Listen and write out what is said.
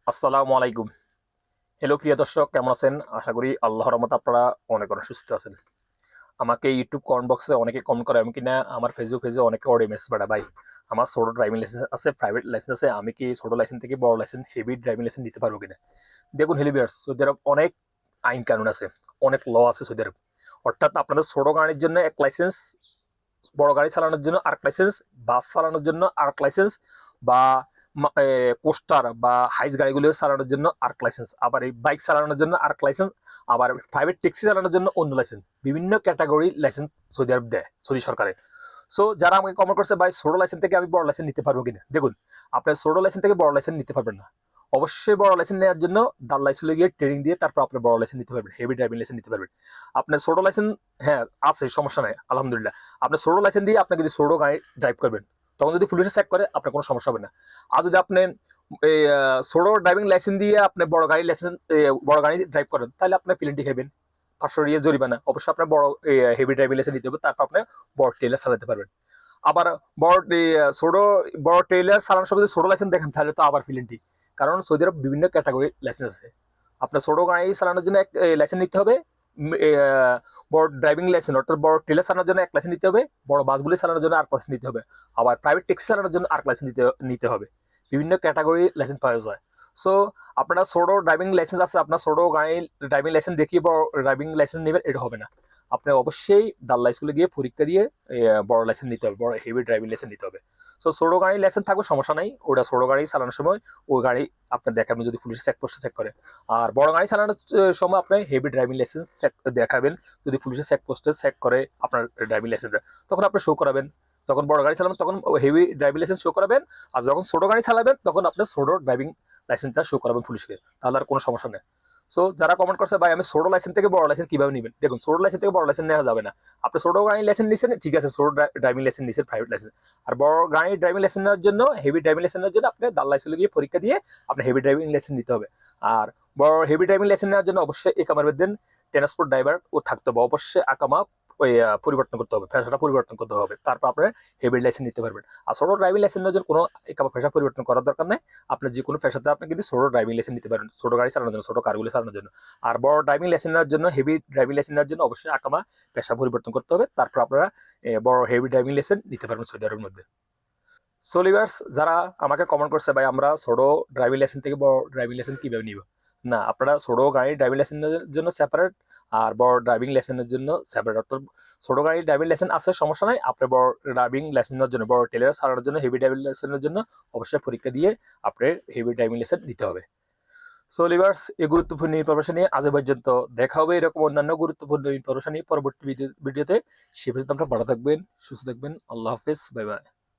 আসসালামু আলাইকুম। হ্যালো প্রিয় দর্শক, কেমন আছেন? আশা করি আল্লাহর রহমতে আপনারা অনেক অনেক সুস্থ আছেন। আমাকে ইউটিউব কমেন্ট বক্সে অনেকে কমেন্ট করে, আমি কিনা আমার ফেসবুক পেজে অনেকে অডিও মেসেজ পাঠায়, ভাই আমার ছোট ড্রাইভিং লাইসেন্স আছে, প্রাইভেট লাইসেন্স আছে, আমি কি ছোট লাইসেন্স থেকে বড় লাইসেন্স হেভি ড্রাইভিং লাইসেন্স নিতে পারবো কিনা? দেখুন হেলিবিয়ার্স, সৌদি আরব অনেক আইন কানুন আছে, অনেক ল আছে সৌদি আরব। অর্থাৎ আপনাদের ছোট গাড়ির জন্য এক লাইসেন্স, বড় গাড়ি চালানোর জন্য আরেক লাইসেন্স, বাস চালানোর জন্য আরেক লাইসেন্স, বা কোস্টার বা হাইস গাড়িগুলো চালানোর জন্য আরেক লাইসেন্স, আবার এই বাইক চালানোর জন্য আরেক লাইসেন্স, আবার প্রাইভেট ট্যাক্সি চালানোর জন্য অন্য লাইসেন্স। বিভিন্ন ক্যাটাগরি লাইসেন্স সৌদি আরব দেয়, সৌদি সরকারের। সো যারা আমাকে কমেন্ট করছে ভাই ছোট লাইসেন্স থেকে আমি বড় লাইসেন্স নিতে পারবো কিনা, দেখুন আপনার ছোট লাইসেন্স থেকে বড় লাইসেন্স নিতে পারবেন না। অবশ্যই বড় লাইসেন্স নেওয়ার জন্য ডাল লাইসেন্সে গিয়ে ট্রেনিং দিয়ে তারপর আপনি বড় লাইসেন্স নিতে পারবেন, হেভি ড্রাইভিং লাইসেন্স নিতে পারবেন। আপনার ছোট লাইসেন্স, হ্যাঁ আছে, সমস্যা নাই, আলহামদুলিল্লাহ। আপনার ছোট লাইসেন্স দিয়ে আপনি যদি ছোট গাড়ি ড্রাইভ করবেন, তখন যদি পুলিশে চেক করে আপনার কোনো সমস্যা হবে না। আর যদি আপনি এই ছোট ড্রাইভিং লাইসেন্স দিয়ে আপনি বড় গাড়ি লাইসেন্স, বড় গাড়ি ড্রাইভ করেন, তাহলে আপনার পেনাল্টি খাবেন, 500 জরিমানা। অবশ্যই আপনার বড় হেভি ড্রাইভিং লাইসেন্স নিতে হবে, তারপর আপনি বড় ট্রেলার চালাতে পারবেন। আবার বড় ছোট বড় ট্রেলার চালানোর সময় যদি ছোট লাইসেন্স দেখেন, তাহলে তো আবার পেনাল্টি। কারণ সৌদি আরব বিভিন্ন ক্যাটাগরি লাইসেন্স আছে। আপনার ছোট গাড়ি চালানোর জন্য এক লাইসেন্স নিতে হবে, বড় ড্রাইভিং লাইসেন্স অর্থাৎ বড় ট্রেলার চালানোর জন্য এক লাইসেন্স নিতে হবে, বড় বাসগুলি চালানোর জন্য আর লাইসেন্স নিতে হবে, আবার প্রাইভেট ট্যাক্সি চালানোর জন্য আর লাইসেন্স নিতে হবে। বিভিন্ন ক্যাটাগরি লাইসেন্স পাওয়া যায়। সো আপনার ছোট ড্রাইভিং লাইসেন্স আছে, আপনার ছোট গাড়ি ড্রাইভিং লাইসেন্স দেখিয়ে বড় ড্রাইভিং লাইসেন্স নেবেন, এটা হবে না। আপনি অবশ্যই ডাল্লা স্কুলে গিয়ে পরীক্ষা দিয়ে বড় লাইসেন্স নিতে হবে, বড় হেভি ড্রাইভিং লাইসেন্স নিতে হবে। সো ছোট গাড়ির লাইসেন্স থাকবে, সমস্যা নাই, ওটা ছোট গাড়ি চালানোর সময় ওই গাড়ি আপনার দেখাবেন যদি পুলিশ চেকপোস্টে চেক করে। আর বড় গাড়ি চালানোর সময় আপনি হেভি ড্রাইভিং লাইসেন্স চেক দেখাবেন, যদি পুলিশের চেকপোস্টে চেক করে আপনার ড্রাইভিং লাইসেন্সটা, তখন আপনি শো করাবেন। তখন বড় গাড়ি চালাবেন তখন হেভি ড্রাইভিং লাইসেন্স শো করাবেন, আর যখন ছোট গাড়ি চালাবেন তখন আপনি ছোট ড্রাইভিং লাইসেন্সটা শো করাবেন পুলিশকে, তাহলে আর কোনো সমস্যা নেই। সো যারা কমেন্ট করছে ভাই আমি ছোট লাইসেন্স থেকে বড় লাইসেন্স কিভাবে নেবেন, দেখুন ছোট লাইসেন্স থেকে বড় লাইসেন্স নেওয়া যাবে না। আপনি ছোট গাড়ি লাইসেন্স নিচ্ছেন, ঠিক আছে, ছোট ড্রাইভিং লাইসেন্স নিচ্ছেন, প্রাইভেট লাইসেন্স। আর বড় গাড়ি ড্রাইভিং লাইসেন্স নেওয়ার জন্য, হেভি ড্রাইভিং লাইসেন্স নেওয়ার জন্য আপনি ডাল লাইসেন্সে গিয়ে পরীক্ষা দিয়ে আপনি হেভি ড্রাইভিং লাইসেন্স নিতে হবে। আর বড় হেভি ড্রাইভিং লাইসেন্স নেওয়ার জন্য অবশ্যই একামার বেতন ট্রান্সপোর্ট ড্রাইভার ও থাকতে হবে, অবশ্যই আকামা ওই পরিবর্তন করতে হবে, পেশাটা পরিবর্তন করতে হবে, তারপর আপনার হেভি লাইসেন্স নিতে পারবেন। আর ছোট ড্রাইভিং লাইসেন্স নেওয়ার জন্য কোনো একামা পেশা পরিবর্তন করার দরকার নেই। আপনার যে কোনো পেশাতে আপনি কিন্তু ছোট ড্রাইভিং লাইসেন্স নিতে পারেন, ছোট গাড়ি চালানোর জন্য, ছোট কারগুলো চালানোর জন্য। আর বড় ড্রাইভিং লাইসেন্স নেওয়ার জন্য, হেভি ড্রাইভিং লাইসেন্স নেওয়ার জন্য অবশ্যই আকামা পেশা পরিবর্তন করতে হবে, তারপর আপনারা বড় হেভি ড্রাইভিং লাইসেন্স নিতে পারবেন সৌদি আরবের মধ্যে। সো লিভার্স, যারা আমাকে কমেন্ট করছে ভাই আমরা ছোট ড্রাইভিং লাইসেন্স থেকে বড় ড্রাইভিং লাইসেন্স কিভাবে নিব, না আপনারা ছোট গাড়ি ড্রাইভিং লাইসেন্সের জন্য সেপারেট, আর বড় ড্রাইভিং লাইসেন্সের জন্য সেপারেট। অর্থাৎ ছোট গাড়ির ড্রাইভিং লাইসেন্স আছে, সমস্যা নাই, আপনি বড় ড্রাইভিং লাইসেন্সের জন্য, বড় টেলার চালানোর জন্য, হেভি ড্রাইভিং লাইসেন্সের জন্য অবশ্যই পরীক্ষা দিয়ে আপনার হেভি ড্রাইভিং লাইসেন্স দিতে হবে। সো লিভার্স, এই গুরুত্বপূর্ণ ইনফরমেশন নিয়ে আজ পর্যন্ত, দেখা হবে এরকম অন্যান্য গুরুত্বপূর্ণ ইনফরমেশন নিয়ে পরবর্তী ভিডিওতে। সে পর্যন্ত আপনারা ভালো থাকবেন, সুস্থ থাকবেন, আল্লাহ হাফেজ, বাই বাই।